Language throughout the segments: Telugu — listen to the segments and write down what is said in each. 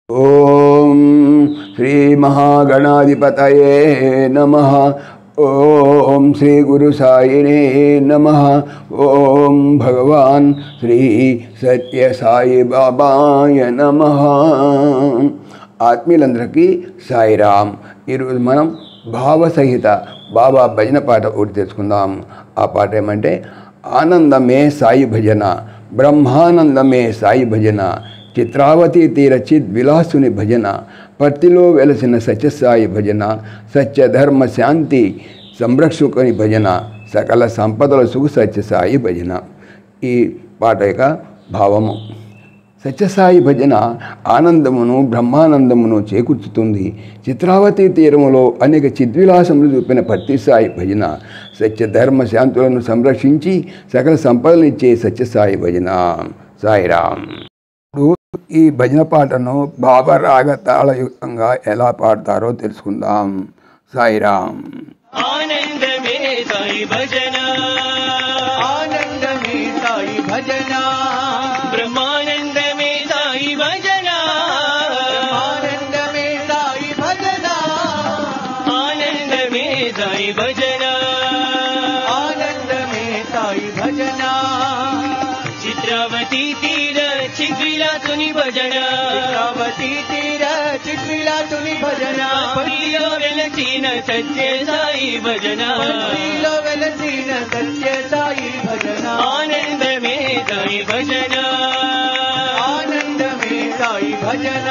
ఓం శ్రీ మహాగణాధిపతయే నమః. ఓం శ్రీ గురు సాయినే నమః. ఓం భగవాన్ శ్రీ సత్య సాయి బాబాయ నమః. ఆత్మీయులందరికీ సాయిరామ్. ఈరోజు మనం భావసహిత బాబా భజన పాట ఒకటి తెలుసుకుందాం. ఆ పాట ఏమంటే, ఆనందమే సాయి భజన, బ్రహ్మానందమే సాయి భజన, చిత్రావతి తీర చిద్ విలాసుని భజన, పర్తిలో వెలసిన సత్యసాయి భజన, సత్యధర్మ శాంతి సంరక్షకుని భజన, సకల సంపదల సుఖ సత్యసాయి భజన. ఈ పాట యొక్క భావము: సత్యసాయి భజన ఆనందమును బ్రహ్మానందమును చేకూర్చుతుంది. చిత్రావతి తీరములో అనేక చిద్విలాసములు చూపిన పర్తిసాయి భజన సత్యధర్మ శాంతులను సంరక్షించి సకల సంపదలనిచ్చే సత్యసాయి భజన. సాయిరామ్. ఈ భజన పాటను బాబా రాగ తాళయుక్తంగా ఎలా పాడతారో తెలుసుకుందాం. సాయిరామ్. ఆనందమే సాయి భజన, ఆనందమే సాయి భజన, బ్రహ్మానందమే సాయి భజన, ఆనందమే సాయి భజన, ఆనందమే సాయి భజన, ఆనందమే సాయి భజన, చిత్రావతి తీర చిద్విలాసుని భజన, చిత్రావతి తీర చిద్విలాసుని భజన, పల్లిలో వెలసిన సత్య సాయి భజన, పల్లిలో వెలసిన సత్య సాయి భజన, ఆనందమే సాయి భజన, ఆనందమే సాయి భజన,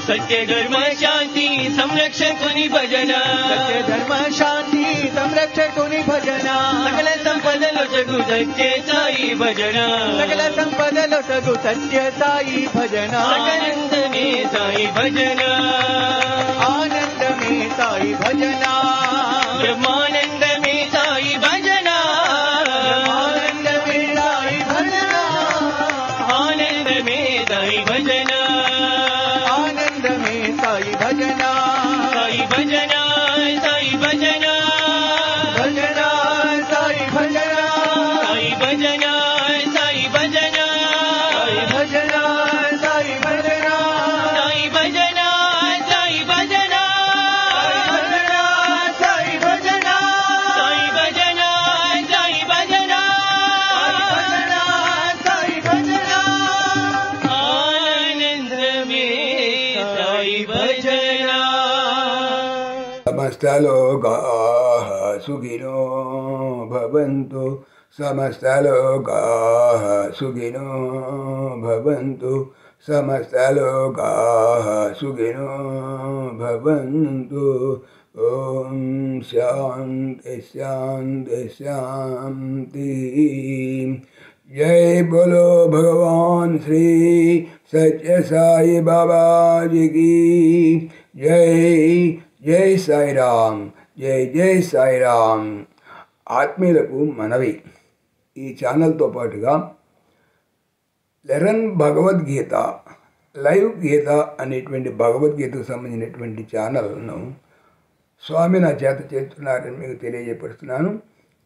సత్య ధర్మ శాంతి సంరక్షకుని భజన, సత్య ధర్మ శాంతి సంరక్షకుని భజన, సకల సంపదలు జగు సత్య సాయి భజన, సకల సంపదలు జగు సత్య సాయి భజన, ఆనందమే సాయి భజన, ఆనందమే సాయి భజన, బ్రహ్మానందమే సాయి భజన, ఆనందమే సాయి భజన, ఆనందమే సాయి భజన, ఆనందమే సాయి భజన, సాయి భజన, సాయి భజన, భజన సాయి భజన, సాయి భజన, సాయి భజన, సాయి భజన, సాయి భజన, సాయి భజన, సాయి భజన, సాయి భజన, సాయి భజన, సాయి భజన, సాయి భజన, ఆనందమే సాయి భజన. సమస్తలోకాః సుఖినో భవంతు, సమస్తలోకాః సుఖినో భవంతు, సమస్తలోకాః సుఖినో భవంతు. ఓం శాంతి శాంతి శాంతి. जय बोलो भगवान श्री सत्य साई बाबा जी की जय. जय साई राम. जय जय साई राम. ఆత్మీయులకు మనవి, ఈ ఛానల్తో పాటుగా లెరన్ భగవద్గీత లైవ్ గీత అనేటువంటి భగవద్గీతకు సంబంధించినటువంటి ఛానల్ను స్వామి నా చేత చేస్తున్నారని మీకు తెలియజేపడుతున్నాను.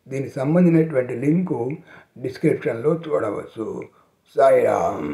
దీనికి సంబంధించినటువంటి లింకు డిస్క్రిప్షన్లో చూడవచ్చు. సాయిరామ్.